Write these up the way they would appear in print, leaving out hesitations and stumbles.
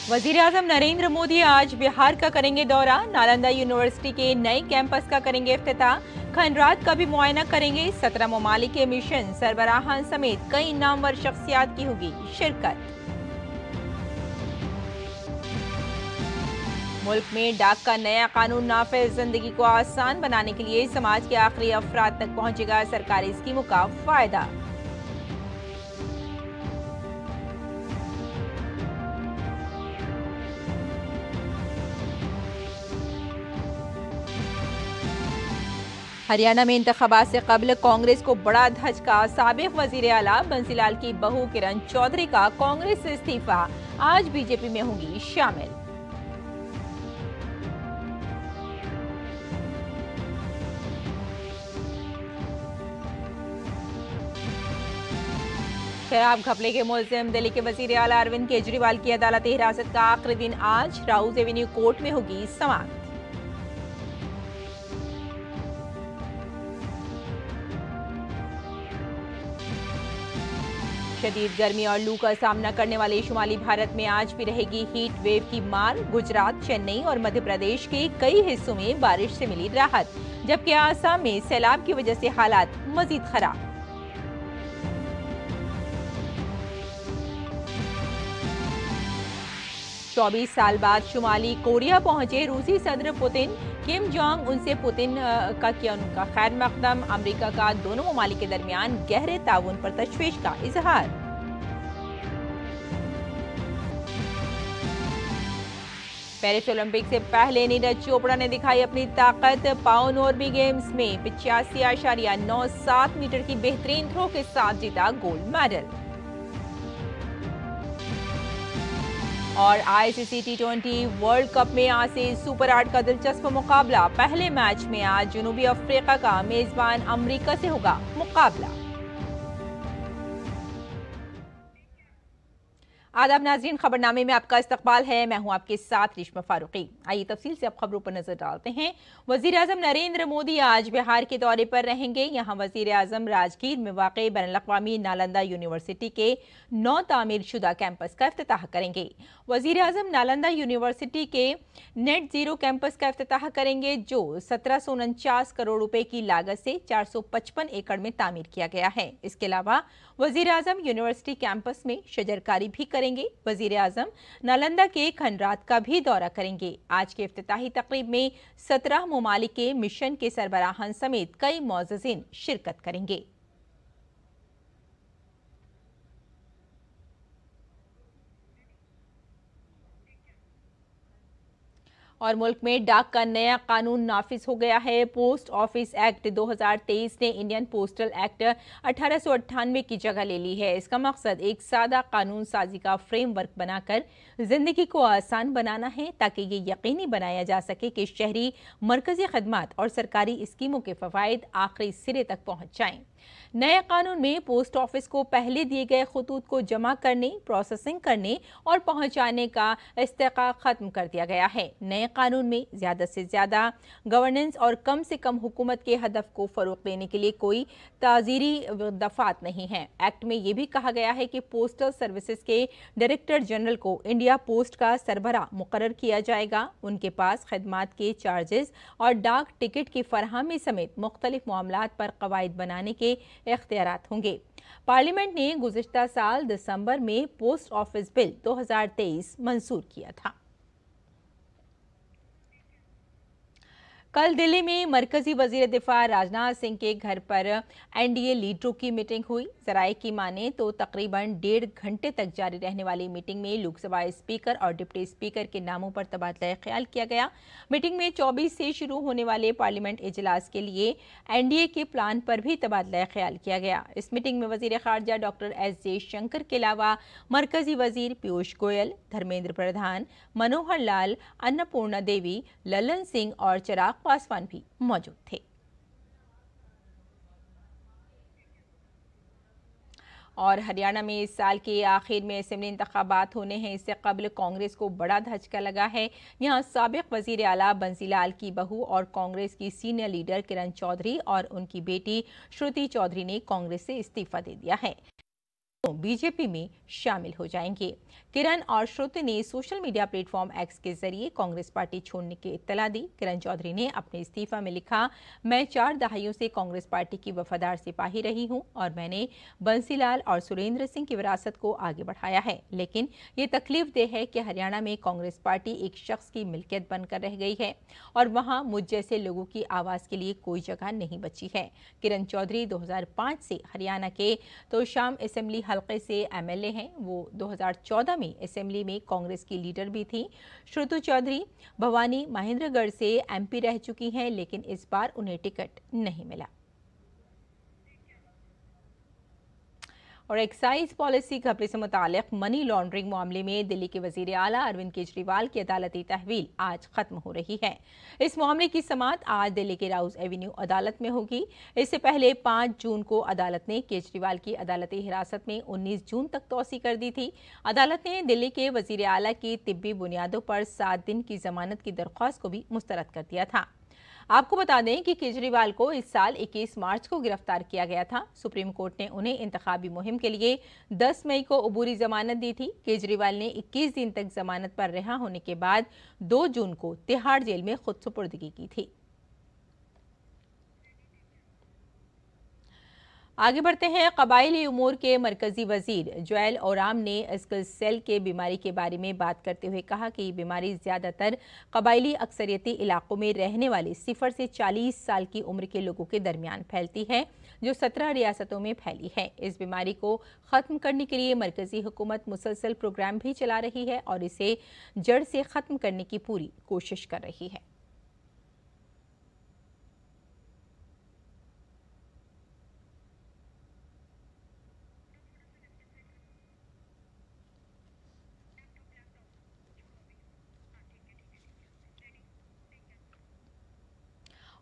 वजीर-ए-आज़म नरेंद्र मोदी आज बिहार का करेंगे दौरा। नालंदा यूनिवर्सिटी के नए कैंपस का करेंगे इफ्तिताह। खंडरात का भी मुआयना करेंगे। 17 ममालिक के मिशन सरबराहान समेत कई नामवर शख्सियात की होगी शिरकत। मुल्क में डाक का नया कानून नाफिज। जिंदगी को आसान बनाने के लिए समाज के आखिरी अफराद तक पहुंचेगा सरकारी स्कीमों का फायदा। हरियाणा में इंतखाबात से कबल कांग्रेस को बड़ा धचका। साबिक वजीर आला बंसीलाल की बहू किरण चौधरी का कांग्रेस से इस्तीफा। आज बीजेपी में होंगी शामिल। शराब घपले के मुलजिम दिल्ली के वजीर आला अरविंद केजरीवाल की अदालती हिरासत का आखिरी दिन आज राउज एवेन्यू कोर्ट में होगी समाप्त। शदीद गर्मी और लू का सामना करने वाले शुमाली भारत में आज भी रहेगी हीट वेव की मार। गुजरात, चेन्नई और मध्य प्रदेश के कई हिस्सों में बारिश से मिली राहत, जबकि आसाम में सैलाब की वजह से हालात मजीद खराब। चौबीस साल बाद शुमाली कोरिया पहुंचे रूसी सदर पुतिन। किम जोंग उनसे पुतिन का किया उनका खैर मकदम। अमेरिका का दोनों ममालिक के दरमियान गहरे ताउन पर तशवीश का इजहार। पेरिस ओलंपिक से पहले नीरज चोपड़ा ने दिखाई अपनी ताकत। पाउन ओलंपिक गेम्स में 85.97 मीटर की बेहतरीन थ्रो के साथ जीता गोल्ड मेडल। और आईसीसी टी20 वर्ल्ड कप में आज से सुपर 8 का दिलचस्प मुकाबला। पहले मैच में आज जनूबी अफ्रीका का मेजबान अमेरिका से होगा मुकाबला। आदाब नाज़रीन, खबरनामे में आपका इस्तकबाल है। मैं हूं आपके साथ रेशमा फारूकी। आइए तफसील से अब खबरों पर नजर डालते हैं। वजीर-ए-आज़म नरेंद्र मोदी आज बिहार के दौरे पर रहेंगे। यहां वजीर-ए-आज़म राजगीर में वाक़ई बैनुल-अक़वामी नालंदा यूनिवर्सिटी के नौ तामीर शुदा कैंपस का इफ्तिताह करेंगे। वजीर-ए-आज़म नालंदा यूनिवर्सिटी के नेट जीरो कैंपस का इफ्तिताह करेंगे, जो 1749 करोड़ रुपए की लागत से 455 एकड़ में तामीर किया गया है। इसके अलावा वजीर-ए-आज़म यूनिवर्सिटी कैंपस में शजरकारी भी करेंगे। वजीर-ए-आज़म नालंदा के खंडरात का भी दौरा करेंगे। आज के इफ्तिताही तकरीब में 17 ममालिक के मिशन के सरबराहान समेत कई मुअज़्ज़िज़ीन शिरकत करेंगे। और मुल्क में डाक का नया कानून नाफिज हो गया है। पोस्ट ऑफिस एक्ट 2023 ने इंडियन पोस्टल एक्ट 1898 की जगह ले ली है। इसका मकसद एक सादा कानून साजी का फ्रेमवर्क बनाकर जिंदगी को आसान बनाना है, ताकि ये यकीनी बनाया जा सके कि शहरी मरकजी खदमात और सरकारी स्कीमों के फवायद आखिरी सिरे तक पहुँच जाएं। नए कानून में पोस्ट ऑफिस को पहले दिए गए खतूत को जमा करने, प्रोसेसिंग करने और पहुंचाने का इस्तेकाक खत्म कर दिया गया है। नए कानून में ज्यादा से ज्यादा गवर्नेंस और कम से कम हुकूमत के हदफ को फरोग देने के लिए कोई ताजीरी दफात नहीं है। एक्ट में यह भी कहा गया है कि पोस्टल सर्विसेज के डायरेक्टर जनरल को इंडिया पोस्ट का सरबराह मुकर्रर किया जाएगा। उनके पास खदमात के चार्जेस और डाक टिकट की फरहमी समेत मुख्तलिफ मामलात पर कवायद बनाने के इख्तियारात होंगे। पार्लियामेंट ने गुज़िश्ता साल दिसंबर में पोस्ट ऑफिस बिल 2023 मंजूर किया था। कल दिल्ली में मरकजी वजीर दिफा राजनाथ सिंह के घर पर एनडीए लीडरों की मीटिंग हुई। जराये की माने तो तकरीबन 1.5 घंटे तक जारी रहने वाली मीटिंग में लोकसभा स्पीकर और डिप्टी स्पीकर के नामों पर तबादला ख्याल किया गया। मीटिंग में 24 से शुरू होने वाले पार्लियामेंट इजलास के लिए एनडीए के प्लान पर भी तबादला ख्याल किया गया। इस मीटिंग में वजीर खारजा डॉक्टर एस जयशंकर के अलावा मरकजी वजीर पीयूष गोयल, धर्मेंद्र प्रधान, मनोहर लाल, अन्नपूर्णा देवी, ललन सिंह और चिराग पासवान भी मौजूद थे। और हरियाणा में इस साल के आखिर में असेंबली इंतखाबात होने हैं। इससे कबल कांग्रेस को बड़ा धचका लगा है। यहाँ साबिक वजीर आला बंसीलाल की बहू और कांग्रेस की सीनियर लीडर किरण चौधरी और उनकी बेटी श्रुति चौधरी ने कांग्रेस से इस्तीफा दे दिया है। बीजेपी में शामिल हो जाएंगे। किरण और श्रुति ने सोशल मीडिया प्लेटफॉर्म एक्स के जरिए कांग्रेस पार्टी छोड़ने की इत्तला दी। किरण चौधरी ने अपने इस्तीफा में लिखा, मैं 4 दहाइयों से कांग्रेस पार्टी की वफादार सिपाही रही हूं और मैंने बंसीलाल और सुरेंद्र सिंह की विरासत को आगे बढ़ाया है, लेकिन ये तकलीफदेह है कि हरियाणा में कांग्रेस पार्टी एक शख्स की मिल्कियत बनकर रह गई है और वहां मुझ जैसे लोगों की आवाज के लिए कोई जगह नहीं बची है। किरण चौधरी 2005 से हरियाणा के तोशाम असेंबली हलके से एमएलए हैं। वो 2014 में असेंबली में कांग्रेस की लीडर भी थी। श्रुति चौधरी भवानी महेंद्रगढ़ से एमपी रह चुकी हैं, लेकिन इस बार उन्हें टिकट नहीं मिला। और एक्साइज पॉलिसी घपले से मुतालिक मनी लॉन्ड्रिंग मामले में दिल्ली के वजीर आला अरविंद केजरीवाल की अदालती तहवील आज खत्म हो रही है। इस मामले की समाअत आज दिल्ली के राउज एवेन्यू अदालत में होगी। इससे पहले 5 जून को अदालत ने केजरीवाल की अदालती हिरासत में 19 जून तक तौसी कर दी थी। अदालत ने दिल्ली के वजीर आला की तिब्बी बुनियादों पर 7 दिन की जमानत की दरख्वास्त को भी मुस्तरद कर दिया था। आपको बता दें कि केजरीवाल को इस साल 21 मार्च को गिरफ्तार किया गया था। सुप्रीम कोर्ट ने उन्हें इंतखाबी मुहिम के लिए 10 मई को अबूरी जमानत दी थी। केजरीवाल ने 21 दिन तक जमानत पर रिहा होने के बाद 2 जून को तिहाड़ जेल में खुद सुपुर्दगी की थी। आगे बढ़ते हैं। कबायली उमूर के मरकजी वजीर जोएल ओराम ने सिकल सेल के बीमारी के बारे में बात करते हुए कहा कि ये बीमारी ज्यादातर कबायली अक्सरियती इलाकों में रहने वाले 0 से 40 साल की उम्र के लोगों के दरमियान फैलती है, जो 17 रियासतों में फैली है। इस बीमारी को खत्म करने के लिए मरकजी हुकूमत मुसलसल प्रोग्राम भी चला रही है और इसे जड़ से खत्म करने की पूरी कोशिश कर रही है।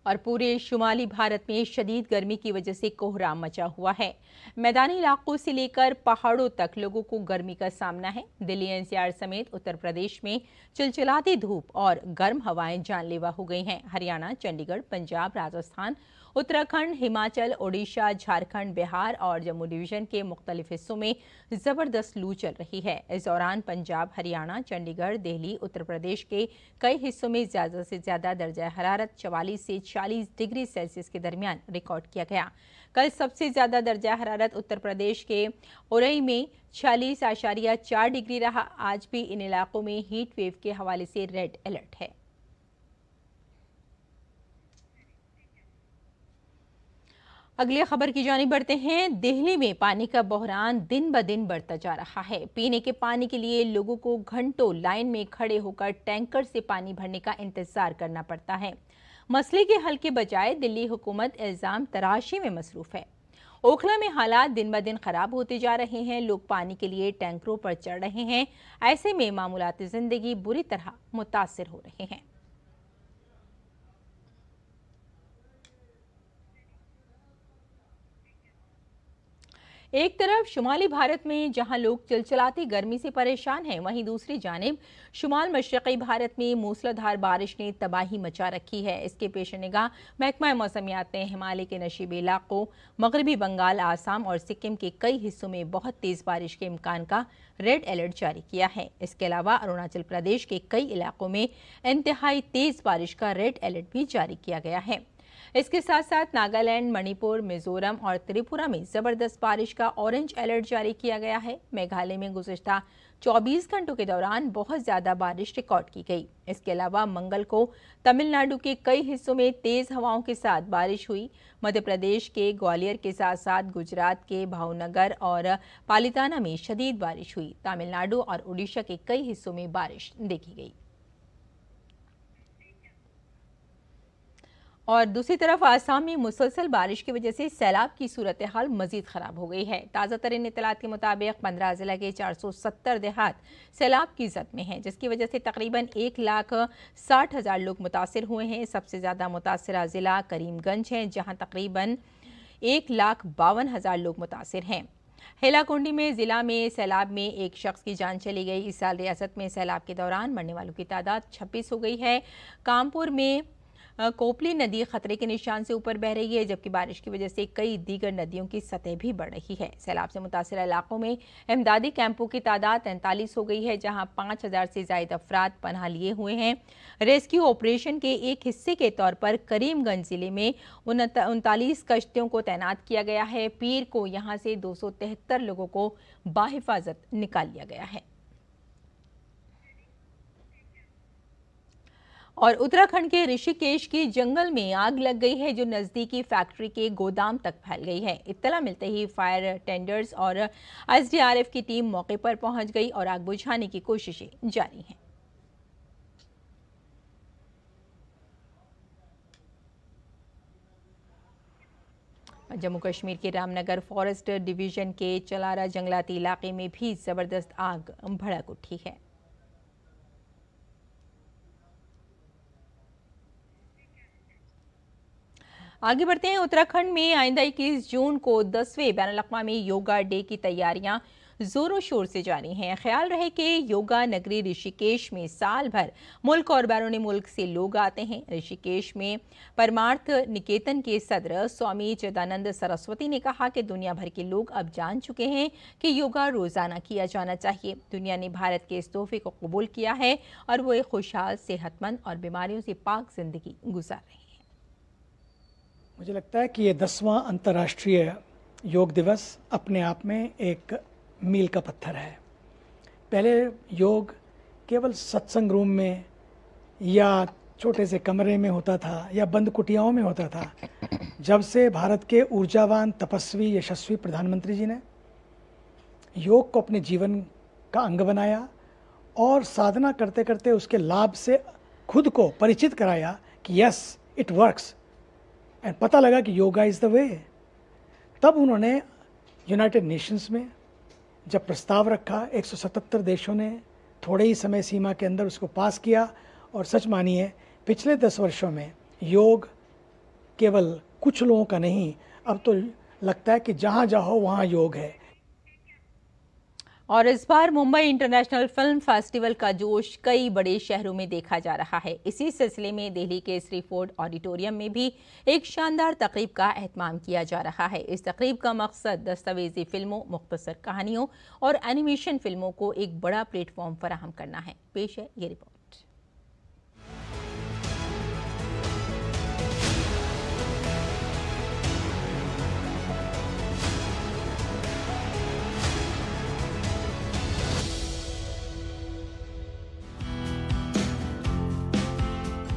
और पूरे शुमाली भारत में शदीद गर्मी की वजह से कोहराम मचा हुआ है। मैदानी इलाकों से लेकर पहाड़ों तक लोगों को गर्मी का सामना है। दिल्ली एनसीआर समेत उत्तर प्रदेश में चिलचिलाती धूप और गर्म हवाएं जानलेवा हो गई हैं। हरियाणा, चंडीगढ़, पंजाब, राजस्थान, उत्तराखंड, हिमाचल, ओडिशा, झारखंड, बिहार और जम्मू डिवीजन के मुख्तलिफ हिस्सों में जबरदस्त लू चल रही है। इस दौरान पंजाब, हरियाणा, चंडीगढ़, दिल्ली, उत्तर प्रदेश के कई हिस्सों में ज्यादा से ज्यादा दर्जा हरारत 44 से 40 डिग्री सेल्सियस के दरमियान रिकॉर्ड किया गया। कल सबसे ज्यादा दर्जा हरारत उत्तर प्रदेश के उरई में 46.4 डिग्री रहा। आज भी इन इलाकों में हीट वेव के हवाले से रेड अलर्ट है। अगली खबर की जानिब बढ़ते हैं। दिल्ली में पानी का बहरान दिन ब दिन बढ़ता जा रहा है। पीने के पानी के लिए लोगों को घंटों लाइन में खड़े होकर टैंकर से पानी भरने का इंतजार करना पड़ता है। मसले के हल के बजाय दिल्ली हुकूमत इल्जाम तराशी में मसरूफ है। ओखला में हालात दिन ब दिन खराब होते जा रहे हैं। लोग पानी के लिए टैंकरों पर चढ़ रहे हैं। ऐसे में मामूलाती जिंदगी बुरी तरह मुतासिर हो रहे हैं। एक तरफ शुमाली भारत में जहां लोग चिलचिलाती गर्मी से परेशान हैं, वहीं दूसरी जानिब शुमाल मशरक़ी भारत में मूसलाधार बारिश ने तबाही मचा रखी है। इसके पेश निगाह महकमा मौसमियात ने हिमालय के नशीबे इलाकों, मगरबी बंगाल, आसाम और सिक्किम के कई हिस्सों में बहुत तेज बारिश के इम्कान का रेड अलर्ट जारी किया है। इसके अलावा अरुणाचल प्रदेश के कई इलाकों में इंतहाई तेज बारिश का रेड अलर्ट भी जारी किया गया है। इसके साथ साथ नागालैंड, मणिपुर, मिजोरम और त्रिपुरा में जबरदस्त बारिश का ऑरेंज अलर्ट जारी किया गया है। मेघालय में गुज़िश्ता 24 घंटों के दौरान बहुत ज्यादा बारिश रिकॉर्ड की गई। इसके अलावा मंगल को तमिलनाडु के कई हिस्सों में तेज हवाओं के साथ बारिश हुई। मध्य प्रदेश के ग्वालियर के साथ साथ गुजरात के भावनगर और पालिताना में शदीद बारिश हुई। तमिलनाडु और उड़ीसा के कई हिस्सों में बारिश देखी गई। और दूसरी तरफ आसाम में मुसलसल बारिश की वजह से सैलाब की सूरत हाल मजीद खराब हो गई है। ताज़ा तरीन इत्तलात के मुताबिक 15 जिला के 470 देहात सैलाब की जद में हैं, जिसकी वजह से तकरीबन 1,60,000 लोग मुतासिर हुए हैं। सबसे ज़्यादा मुतासरा जिला करीमगंज है, जहाँ तकरीबन 1,52,000 लोग मुतासिर हैं। हेलाकुंडी में जिला में सैलाब में एक शख्स की जान चली गई। इस साल रियासत में सैलाब के दौरान मरने वालों की तादाद 26 हो गई है। कानपुर में कोपली नदी खतरे के निशान से ऊपर बह रही है, जबकि बारिश की वजह से कई दीगर नदियों की सतह भी बढ़ रही है। सैलाब से मुतासिर इलाकों में इमदादी कैंपों की तादाद 43 हो गई है, जहां 5000 से ज्यादा अफराद पनाह लिए हुए हैं। रेस्क्यू ऑपरेशन के एक हिस्से के तौर पर करीमगंज जिले में 39 कश्तियों को तैनात किया गया है। पीर को यहां से 273 लोगों को बाहिफाजत निकाल लिया गया है। और उत्तराखंड के ऋषिकेश की जंगल में आग लग गई है, जो नजदीकी फैक्ट्री के गोदाम तक फैल गई है। इत्तला मिलते ही फायर टेंडर्स और एसडीआरएफ की टीम मौके पर पहुंच गई और आग बुझाने की कोशिशें जारी हैं। जम्मू कश्मीर के रामनगर फॉरेस्ट डिवीजन के चलारा जंगलाती इलाके में भी जबरदस्त आग भड़क उठी है। आगे बढ़ते हैं। उत्तराखंड में आइंदा 21 जून को 10वें बैनुल-अक़वामी योगा डे की तैयारियां जोरों शोर से जारी हैं। ख्याल रहे कि योगा नगरी ऋषिकेश में साल भर मुल्क और बैरून मुल्क से लोग आते हैं। ऋषिकेश में परमार्थ निकेतन के सदर स्वामी चिदानंद सरस्वती ने कहा कि दुनिया भर के लोग अब जान चुके हैं कि योगा रोजाना किया जाना चाहिए। दुनिया ने भारत के इस तोहफे को कबूल किया है और वो एक खुशहाल, सेहतमंद और बीमारियों से पाक जिंदगी गुजार रहे हैं। मुझे लगता है कि ये 10वां अंतर्राष्ट्रीय योग दिवस अपने आप में एक मील का पत्थर है। पहले योग केवल सत्संग रूम में या छोटे से कमरे में होता था या बंद कुटियाओं में होता था। जब से भारत के ऊर्जावान, तपस्वी, यशस्वी प्रधानमंत्री जी ने योग को अपने जीवन का अंग बनाया और साधना करते करते उसके लाभ से खुद को परिचित कराया कि यस इट वर्क्स, एंड पता लगा कि योगा इज़ द वे, तब उन्होंने यूनाइटेड नेशंस में जब प्रस्ताव रखा, 177 देशों ने थोड़े ही समय सीमा के अंदर उसको पास किया। और सच मानिए पिछले 10 वर्षों में योग केवल कुछ लोगों का नहीं, अब तो लगता है कि जहाँ जाओ वहाँ योग है। और इस बार मुंबई इंटरनेशनल फिल्म फेस्टिवल का जोश कई बड़े शहरों में देखा जा रहा है। इसी सिलसिले में दिल्ली के श्री फोर्ड ऑडिटोरियम में भी एक शानदार तकरीब का एहतमाम किया जा रहा है। इस तकरीब का मकसद दस्तावेजी फिल्मों, मुख्तसर कहानियों और एनिमेशन फिल्मों को एक बड़ा प्लेटफॉर्म फराहम करना है। पेश है ये रिपोर्ट।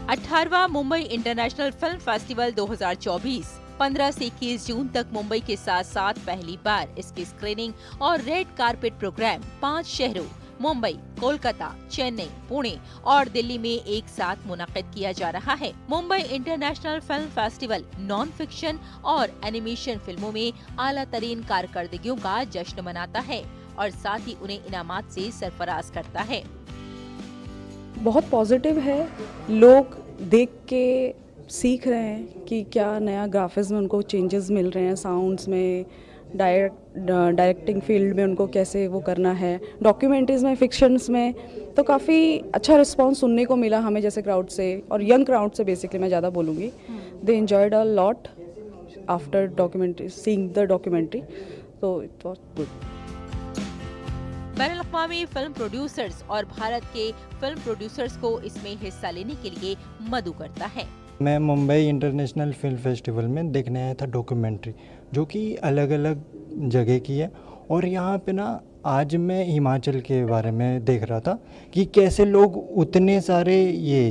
18वां मुंबई इंटरनेशनल फिल्म फेस्टिवल 2024 15 से 21 जून तक मुंबई के साथ साथ पहली बार इसकी स्क्रीनिंग और रेड कारपेट प्रोग्राम 5 शहरों मुंबई, कोलकाता, चेन्नई, पुणे और दिल्ली में एक साथ मुनक्किद किया जा रहा है। Mumbai international film festival non fiction और एनिमेशन फिल्मों में आला तरीन कारकर्दगियों का जश्न मनाता है और साथ ही उन्हें इनामात से सरफराज करता है। बहुत पॉजिटिव है, लोग देख के सीख रहे हैं कि क्या नया ग्राफिक्स में उनको चेंजेस मिल रहे हैं, साउंड्स में, डायरेक्टिंग फील्ड में उनको कैसे वो करना है, डॉक्यूमेंट्रीज में, फिक्शंस में। तो काफ़ी अच्छा रिस्पांस सुनने को मिला हमें जैसे क्राउड से, और यंग क्राउड से बेसिकली मैं ज़्यादा बोलूँगी। They enjoyed a lot after documentary, seeing the documentary, तो इट वाज गुड। बैनुल-अक़वामी फिल्म प्रोड्यूसर्स और भारत के फिल्म प्रोड्यूसर्स को इसमें हिस्सा लेने के लिए मदऊ करता है। मैं मुंबई इंटरनेशनल फिल्म फेस्टिवल में देखने आया था डॉक्यूमेंट्री, जो कि अलग अलग जगह की है। और यहाँ पे ना आज मैं हिमाचल के बारे में देख रहा था कि कैसे लोग उतने सारे ये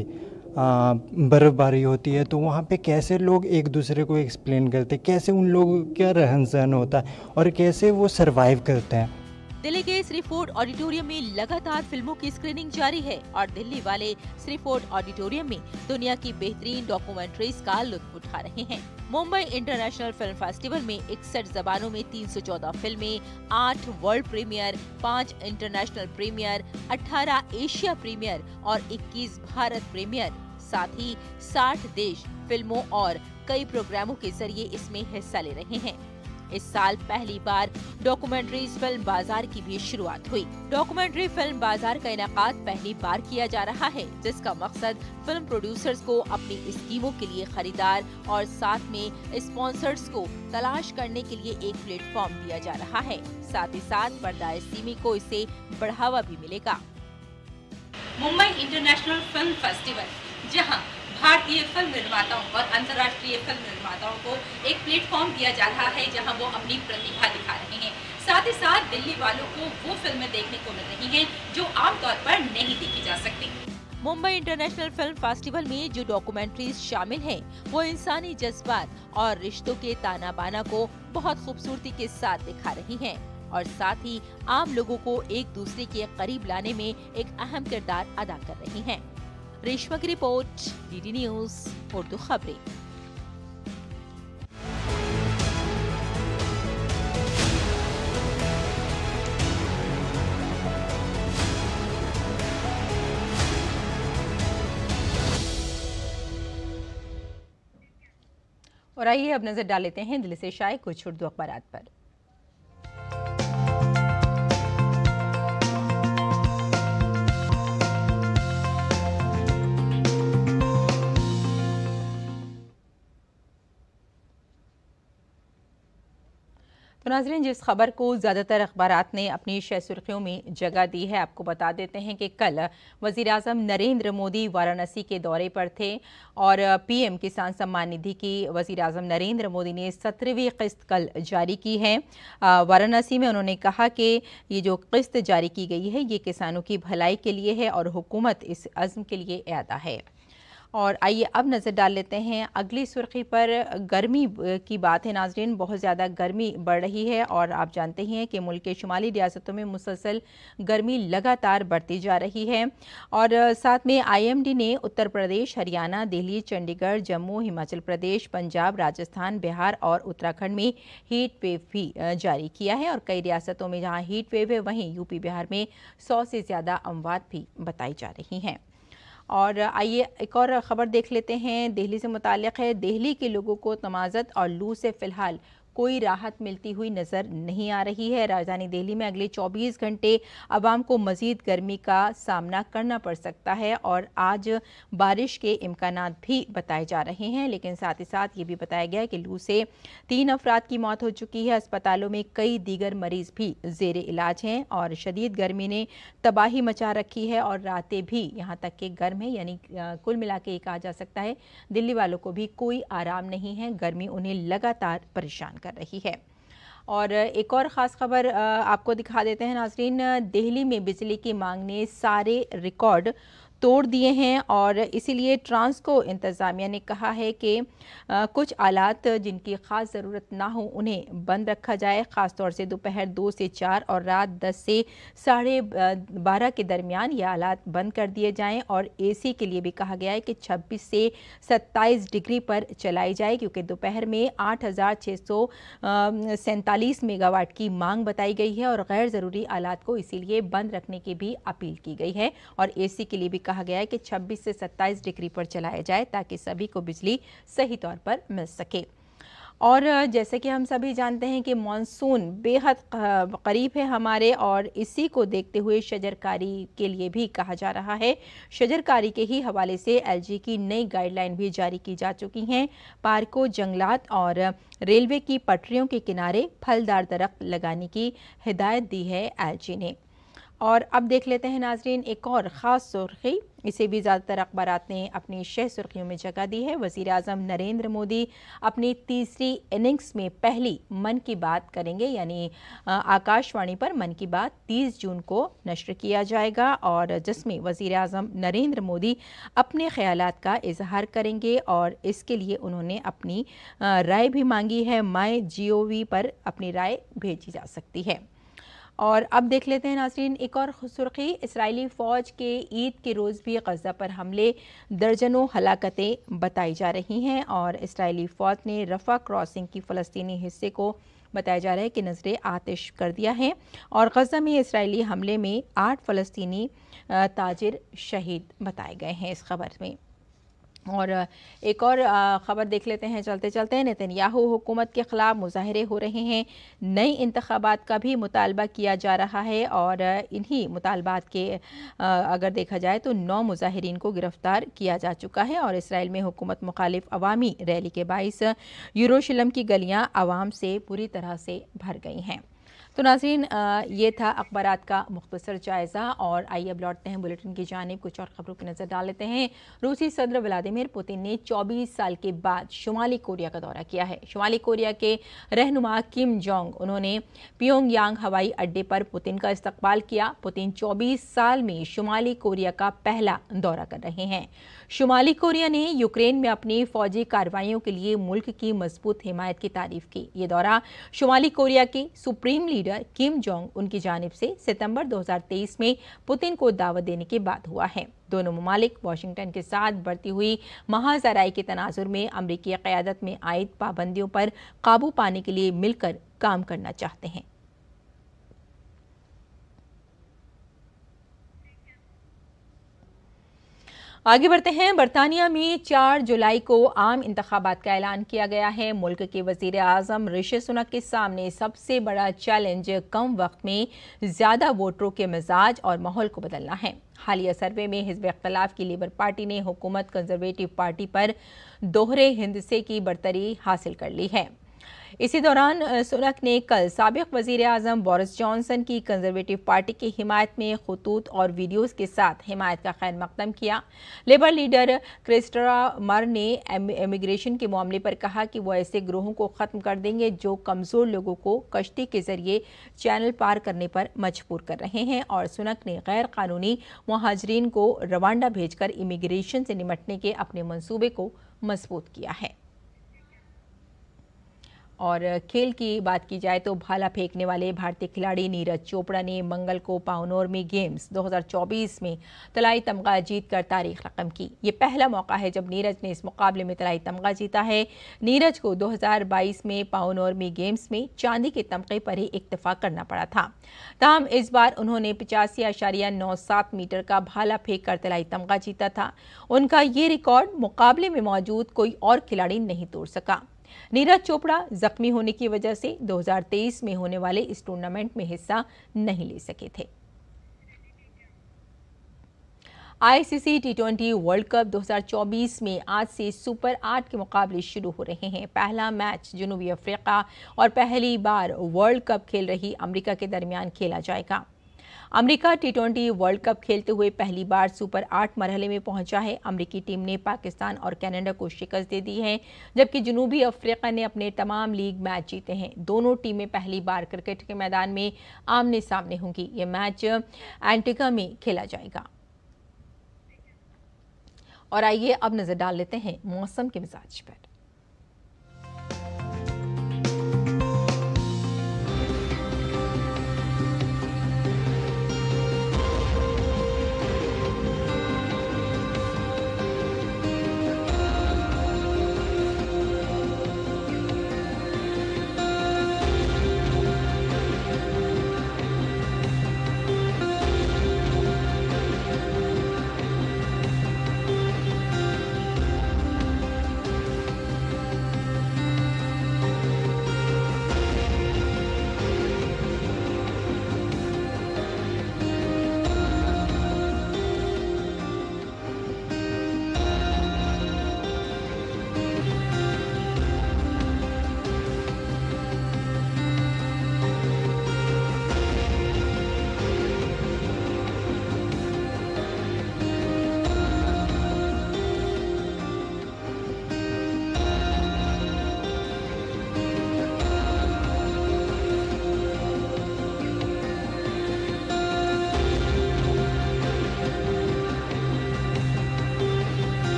बर्फ़बारी होती है तो वहाँ पे कैसे लोग एक दूसरे को एक्सप्लेन करते, कैसे उन लोगों का रहन सहन होता है और कैसे वो सरवाइव करते हैं। दिल्ली के श्री फोर्ड ऑडिटोरियम में लगातार फिल्मों की स्क्रीनिंग जारी है और दिल्ली वाले श्री फोर्ड ऑडिटोरियम में दुनिया की बेहतरीन डॉक्यूमेंट्रीज का लुत्फ उठा रहे हैं। मुंबई इंटरनेशनल फिल्म फेस्टिवल में 61 जबानों में 314 फिल्में, 8 world premiere, 5 international premiere, 18 Asia premiere और 21 भारत प्रीमियर, साथ ही 60 देश फिल्मों और कई प्रोग्रामों के जरिए इसमें हिस्सा ले रहे हैं। इस साल पहली बार डॉक्यूमेंट्री फिल्म बाजार की भी शुरुआत हुई। डॉक्यूमेंट्री फिल्म बाजार का इनेकाद पहली बार किया जा रहा है, जिसका मकसद फिल्म प्रोड्यूसर्स को अपनी स्कीमों के लिए खरीदार और साथ में स्पॉन्सर्स को तलाश करने के लिए एक प्लेटफॉर्म दिया जा रहा है। साथ ही साथ पर्दा सिमी को इससे बढ़ावा भी मिलेगा। मुंबई इंटरनेशनल फिल्म फेस्टिवल, जहां भारतीय फिल्म निर्माताओं और अंतर्राष्ट्रीय फिल्म निर्माताओं को एक प्लेटफॉर्म दिया जा रहा है, जहां वो अपनी प्रतिभा दिखा रहे हैं। साथ ही साथ दिल्ली वालों को वो फिल्में देखने को मिल रही हैं जो आमतौर पर नहीं देखी जा सकती। मुंबई इंटरनेशनल फिल्म फेस्टिवल में जो डॉक्यूमेंट्रीज शामिल हैं, वो इंसानी जज्बात और रिश्तों के ताना बाना को बहुत खूबसूरती के साथ दिखा रही हैं और साथ ही आम लोगों को एक दूसरे के करीब लाने में एक अहम किरदार अदा कर रही हैं। रेशमा की रिपोर्ट, डीडी न्यूज उर्दू खबरें। और आइए अब नजर डाल लेते हैं दिल्ली से शाये कुछ उर्दू अखबारात पर। तो नाज़रीन, जिस खबर को ज़्यादातर अखबारात ने अपनी शह सुर्खियों में जगह दी है, आपको बता देते हैं कि कल वज़ीर आज़म नरेंद्र मोदी वाराणसी के दौरे पर थे और पीएम किसान सम्मान निधि की वज़ीर आज़म नरेंद्र मोदी ने 17वीं किस्त कल जारी की है। वाराणसी में उन्होंने कहा कि ये जो किस्त जारी की गई है, ये किसानों की भलाई के लिए है और हुकूमत इस अज़्म के लिए अदा है। और आइए अब नज़र डाल लेते हैं अगली सुर्खी पर। गर्मी की बात है नाज़रीन, बहुत ज़्यादा गर्मी बढ़ रही है और आप जानते ही हैं कि मुल्क के शुमाली रियासतों में मुसलसल गर्मी लगातार बढ़ती जा रही है। और साथ में IMD ने उत्तर प्रदेश, हरियाणा, दिल्ली, चंडीगढ़, जम्मू, हिमाचल प्रदेश, पंजाब, राजस्थान, बिहार और उत्तराखंड में हीट वेव भी जारी किया है और कई रियासतों में जहाँ हीट वेव है, वहीं यूपी बिहार में 100 से ज़्यादा अमवात भी बताई जा रही हैं। और आइए एक और ख़बर देख लेते हैं, दिल्ली से मुताल्लिक़ है। दिल्ली के लोगों को तमाज़त और लू से फ़िलहाल कोई राहत मिलती हुई नज़र नहीं आ रही है। राजधानी दिल्ली में अगले 24 घंटे आवाम को मज़ीद गर्मी का सामना करना पड़ सकता है और आज बारिश के इम्कानात भी बताए जा रहे हैं। लेकिन साथ ही साथ ये भी बताया गया है कि लू से 3 अफराद की मौत हो चुकी है। अस्पतालों में कई दीगर मरीज भी ज़ेरे इलाज हैं और शदीद गर्मी ने तबाही मचा रखी है और रातें भी यहाँ तक कि गर्म है। यानी कुल मिला के ये कहा जा सकता है दिल्ली वालों को भी कोई आराम नहीं है, गर्मी उन्हें लगातार परेशान कर रही है। और एक और ख़ास खबर आपको दिखा देते हैं नाज़रीन, दिल्ली में बिजली की मांग ने सारे रिकॉर्ड तोड़ दिए हैं और इसीलिए ट्रांसको इंतज़ामिया ने कहा है कि कुछ आलात जिनकी ख़ास ज़रूरत ना हो उन्हें बंद रखा जाए। ख़ास तौर से दोपहर 2 से 4 और रात 10 से 12:30 के दरमियान ये आलात बंद कर दिए जाएं और AC के लिए भी कहा गया है कि 26 से 27 डिग्री पर चलाई जाए, क्योंकि दोपहर में 8,647 मेगावाट की मांग बताई गई है और गैर ज़रूरी आलात को इसीलिए बंद रखने की भी अपील की गई है और AC के लिए भी कहा गया है कि 26 से 27 डिग्री पर चलाया जाए ताकि सभी को बिजली सही तौर पर मिल सके। और जैसे कि हम सभी जानते हैं कि मानसून बेहद करीब है हमारे और इसी को देखते हुए शजरकारी के लिए भी कहा जा रहा है। शजरकारी के ही हवाले से LG की नई गाइडलाइन भी जारी की जा चुकी हैं। पार्कों, जंगलात और रेलवे की पटरियों के किनारे फलदार दरख्त लगाने की हिदायत दी है LG ने। और अब देख लेते हैं नाजरीन एक और ख़ास सुर्खी, इसे भी ज़्यादातर अखबारात ने अपनी शह सुर्खियों में जगह दी है। वज़ीर आज़म नरेंद्र मोदी अपनी तीसरी इनिंग्स में पहली मन की बात करेंगे, यानी आकाशवाणी पर मन की बात 30 जून को नश्र किया जाएगा और जिसमें वज़ीर आज़म नरेंद्र मोदी अपने ख़यालात का इजहार करेंगे और इसके लिए उन्होंने अपनी राय भी मांगी है। MyGov पर अपनी राय भेजी जा सकती है। और अब देख लेते हैं नाज़रीन एक और सुर्खी, इसराइली फ़ौज के ईद के रोज़ भी गज़ा पर हमले, दर्जनों हलाकतें बताई जा रही हैं और इसराइली फ़ौज ने रफ़ा क्रॉसिंग की फ़लस्तीनी हिस्से को बताया जा रहा है कि नज़रे आतिश कर दिया है और गज़ा में इसराइली हमले में 8 फ़लस्तीनी ताजिर शहीद बताए गए हैं। इस खबर में और एक और ख़बर देख लेते हैं चलते चलते। नेतन्याहू हुकूमत के ख़िलाफ़ मुजाहरे हो रहे हैं, नई इंतखाबात का भी मुतालबा किया जा रहा है और इन्हीं मुतालबात के अगर देखा जाए तो 9 मुजाहिरीन को गिरफ्तार किया जा चुका है और इसराइल में हुकूमत मुखालिफ अवामी रैली के बाइस यरूशलेम की गलियाँ आवाम से पूरी तरह से भर गई हैं। तो नाज़रीन, ये था अखबारात का मुख्तसर जायज़ा और आइए अब लौटते हैं बुलेटिन की जानिब। कुछ और खबरों की नज़र डाल लेते हैं। रूसी सदर व्लादिमीर पुतिन ने 24 साल के बाद शुमाली कोरिया का दौरा किया है। शुमाली कोरिया के रहनुमा किम जोंग उन्होंने प्योंगयांग हवाई अड्डे पर पुतिन का इस्तकबाल किया। पुतिन 24 साल में शुमाली कोरिया का पहला दौरा कर रहे हैं। शुमाली कोरिया ने यूक्रेन में अपनी फौजी कार्रवाइयों के लिए मुल्क की मजबूत हिमायत की तारीफ की। ये दौरा शुमाली कोरिया के supreme leader Kim Jong Un की जानिब से सितंबर 2023 में पुतिन को दावत देने के बाद हुआ है। दोनों ममालिक वाशिंगटन के साथ बढ़ती हुई महाजराई के तनाजुर में अमरीकी क़यादत में आयद पाबंदियों पर काबू पाने के लिए मिलकर काम करना चाहते हैं। आगे बढ़ते हैं। बरतानिया में 4 जुलाई को आम इंतखाबात का ऐलान किया गया है। मुल्क के वजीर आज़म ऋषि सुनक के सामने सबसे बड़ा चैलेंज कम वक्त में ज़्यादा वोटरों के मिजाज और माहौल को बदलना है। हालिया सर्वे में हिज़्ब इख्तिलाफ की लेबर पार्टी ने हुकूमत कंजर्वेटिव पार्टी पर दोहरे हिंदसे की बरतरी हासिल कर ली है। इसी दौरान सुनक ने कल साबिक वजीर आज़म बोरिस जॉनसन की कंजर्वेटिव पार्टी की हिमायत में खतूत और वीडियोज़ के साथ हिमायत का खैर मकदम किया। लेबर लीडर क्रिस्टरा मर ने इमिग्रेशन के मामले पर कहा कि वो ऐसे ग्रोहों को ख़त्म कर देंगे जो कमज़ोर लोगों को कश्ती के जरिए चैनल पार करने पर मजबूर कर रहे हैं और सुनक ने गैर कानूनी मुहाजिरीन को रवांडा भेजकर इमिग्रेशन से निपटने के अपने मंसूबे को मजबूत किया है। और खेल की बात की जाए तो भाला फेंकने वाले भारतीय खिलाड़ी नीरज चोपड़ा ने मंगल को पावनोरमी गेम्स 2024 में तलाई तमगा जीतकर तारीख रकम की। ये पहला मौका है जब नीरज ने इस मुकाबले में तलाई तमगा जीता है। नीरज को 2022 में पावनोरमी गेम्स में चांदी के तमगे पर ही इक्तफा करना पड़ा था। ताहम इस बार उन्होंने 85.97 मीटर का भाला फेंक कर तलाई तमगा जीता था। उनका ये रिकॉर्ड मुकाबले में मौजूद कोई और खिलाड़ी नहीं तोड़ सका। नीरज चोपड़ा जख्मी होने की वजह से 2023 में होने वाले इस टूर्नामेंट में हिस्सा नहीं ले सके थे। आईसीसी टी20 वर्ल्ड कप 2024 में आज से सुपर 8 के मुकाबले शुरू हो रहे हैं। पहला मैच जनूबी अफ्रीका और पहली बार वर्ल्ड कप खेल रही अमेरिका के दरमियान खेला जाएगा। अमेरिका टी20 वर्ल्ड कप खेलते हुए पहली बार सुपर 8 मरहले में पहुंचा है। अमेरिकी टीम ने पाकिस्तान और कनाडा को शिकस्त दे दी है, जबकि जनूबी अफ्रीका ने अपने तमाम लीग मैच जीते हैं। दोनों टीमें पहली बार क्रिकेट के मैदान में आमने सामने होंगी। ये मैच एंटिगा में खेला जाएगा। और आइए अब नजर डाल लेते हैं मौसम के मिजाज पर।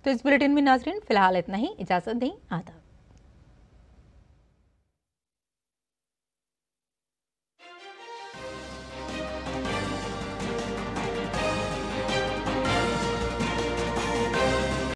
तो इस बुलेटिन में नाज़रीन फिलहाल इतना ही। इजाज़त दें। आदाब।